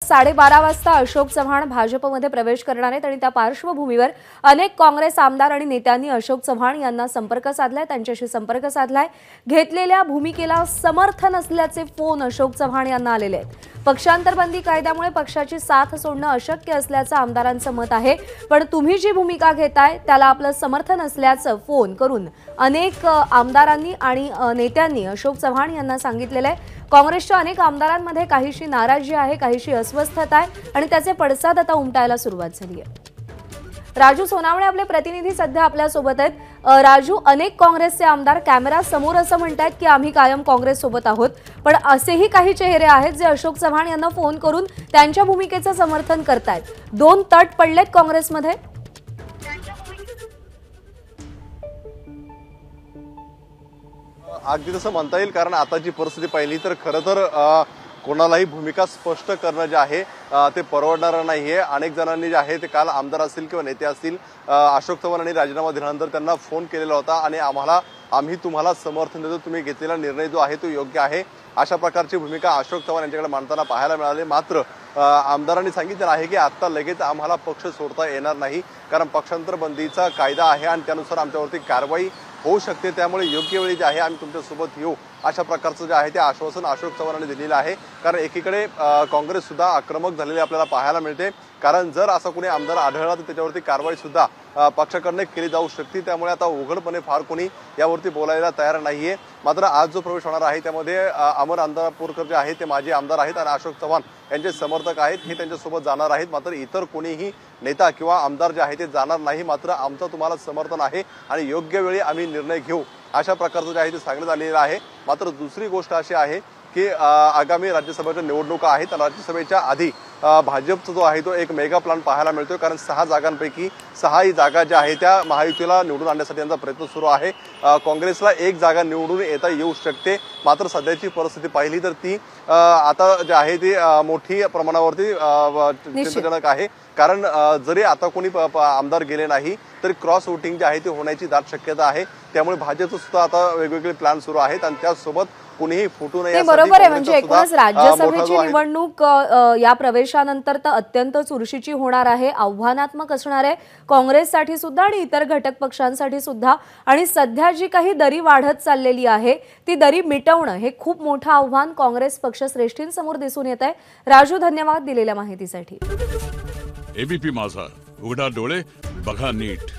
12:30 वाजता अशोक चव्हाण भाजपमध्ये प्रवेश करणार आहेत आणि त्या पार्श्वभूमीवर अनेक काँग्रेस आमदार आणि नेत्यांनी अशोक चव्हाण यांना संपर्क साधलाय, त्यांच्याशी संपर्क साधलाय। घेतलेल्या भूमिकेला समर्थन असल्याचे फोन अशोक चव्हाण यांना आलेले आहेत। पक्षांतरबंदी कायद्यामुळे पक्षाची साथ सोडणं अशक्य असल्याचं आमदारांचं मत आहे, पण तुम्ही जी भूमिका घेताय त्याला आपलं समर्थन असल्याचं फोन करून अनेक आमदारांनी आणि नेत्यांनी अशोक चव्हाण यांना सांगितलेलं आहे। काँग्रेसच्या अनेक आमदारांमध्ये काहीशी नाराजी आहे, काहीशी अस्वस्थता आहे आणि त्याचे पडसाद आता उमटायला सुरुवात झाली आहे। राजू सोनावणे आपले प्रतिनिधी सध्या आपल्या सोबत आहेत। राजू, अनेक काँग्रेसचे आमदार कॅमेरा समोर असं म्हणतात की आम्ही कायम काँग्रेस सोबत आहोत, पण असेही काही चेहरे आहेत जे अशोक चव्हाण यांना फोन करून त्यांच्या भूमिकेचं समर्थन करतायत। दोन तट पडलेत काँग्रेसमध्ये। अगदी तसं म्हणता येईल, कारण आताची परिस्थिती पाहिली तर खरं तर कोणालाही भूमिका स्पष्ट करणं जे आहे ते परवडणारं नाहीये। अनेक जणांनी जे आहे ते काल आमदार असतील किंवा नेते असतील अशोक चव्हाण यांनी राजीनामा दिल्यानंतर त्यांना फोन केलेला होता आणि आम्ही तुम्हाला समर्थन देतो, तुम्ही घेतलेला निर्णय जो आहे तो योग्य आहे, अशा प्रकारची भूमिका अशोक चव्हाण यांच्याकडे मांडताना पाहायला मिळाली। मात्र आमदारांनी सांगितलं आहे की आता लगेच आम्हाला पक्ष सोडता येणार नाही, कारण पक्षांतर बंदीचा कायदा आहे आणि त्यानुसार आमच्यावरती कारवाई होऊ शकते, त्यामुळे योग्य वेळी जे आहे आम्ही तुमच्यासोबत येऊ, अशा प्रकारचं जे आहे ते आश्वासन अशोक चव्हाण यांनी दिलेलं आहे। कारण एकीकडे काँग्रेस सुद्धा आक्रमक झालेली आपल्याला पाहायला मिळते, कारण जर असा कोणी आमदार आढळला तर त्याच्यावरती कारवाई सुद्धा पक्षाकडून केली जाऊ शकते, त्यामुळे आता उघडपणे फार कोणी यावरती बोलायला तयार नाहीये। मात्र आज जो प्रवेश होणार आहे त्यामध्ये अमर अंधापूरकर जे आहेत ते माजी आमदार आहेत आणि अशोक चव्हाण यांचे समर्थक आहेत, हे त्यांच्यासोबत जाणार आहेत। मात्र इतर कोणीही नेता किंवा आमदार जे आहे ते जाणार नाही। मात्र आमचं तुम्हाला समर्थन आहे आणि योग्य वेळी आम्ही निर्णय घेऊ, अशा प्रकारचं जे आहे ते सांगण्यात आलेलं आहे। मात्र दुसरी गोष्ट अशी आहे की आगामी राज्यसभेच्या निवडणुका आहेत, राज्यसभेच्या आधी भाजपचा जो आहे तो एक मेगा प्लॅन पाहायला मिळतोय, कारण 6 जागांपैकी 6 जागा ज्या आहेत त्या महायुतीला निवडून आणण्यासाठी त्यांचा प्रयत्न सुरू आहे। काँग्रेसला 1 जागा निवडून येता येऊ शकते, मात्र सध्याची परिस्थिती पाहिली तर ती आता जी आहे ती मोठी प्रमाणावरती चिंताजनक आहे। कारण जरी आता कोणी आमदार गेले नाही तरी क्रॉस वोटिंग जे आहे ते होण्याची दाट शक्यता आहे, त्यामुळे भाजपचं सुद्धा आता वेगवेगळे प्लॅन सुरू आहेत आणि त्यासोबत कुणीही फुटू नये। बरोबर आहे, म्हणजे एकूणच राज्यसभेची निवडणूक या प्रवेशानंतर तर अत्यंत चुरशीची होणार आहे, आव्हानात्मक असणार आहे काँग्रेससाठी सुद्धा आणि इतर घटक पक्षांसाठी सुद्धा। आणि सध्या जी काही दरी वाढत चाललेली आहे ती दरी मिटवणं हे खूप मोठं आव्हान काँग्रेस पक्षश्रेष्ठींसमोर दिसून येत आहे। राजू, धन्यवाद दिलेल्या माहितीसाठी। एबीपी माझा, उघडा डोळे बघा नीट।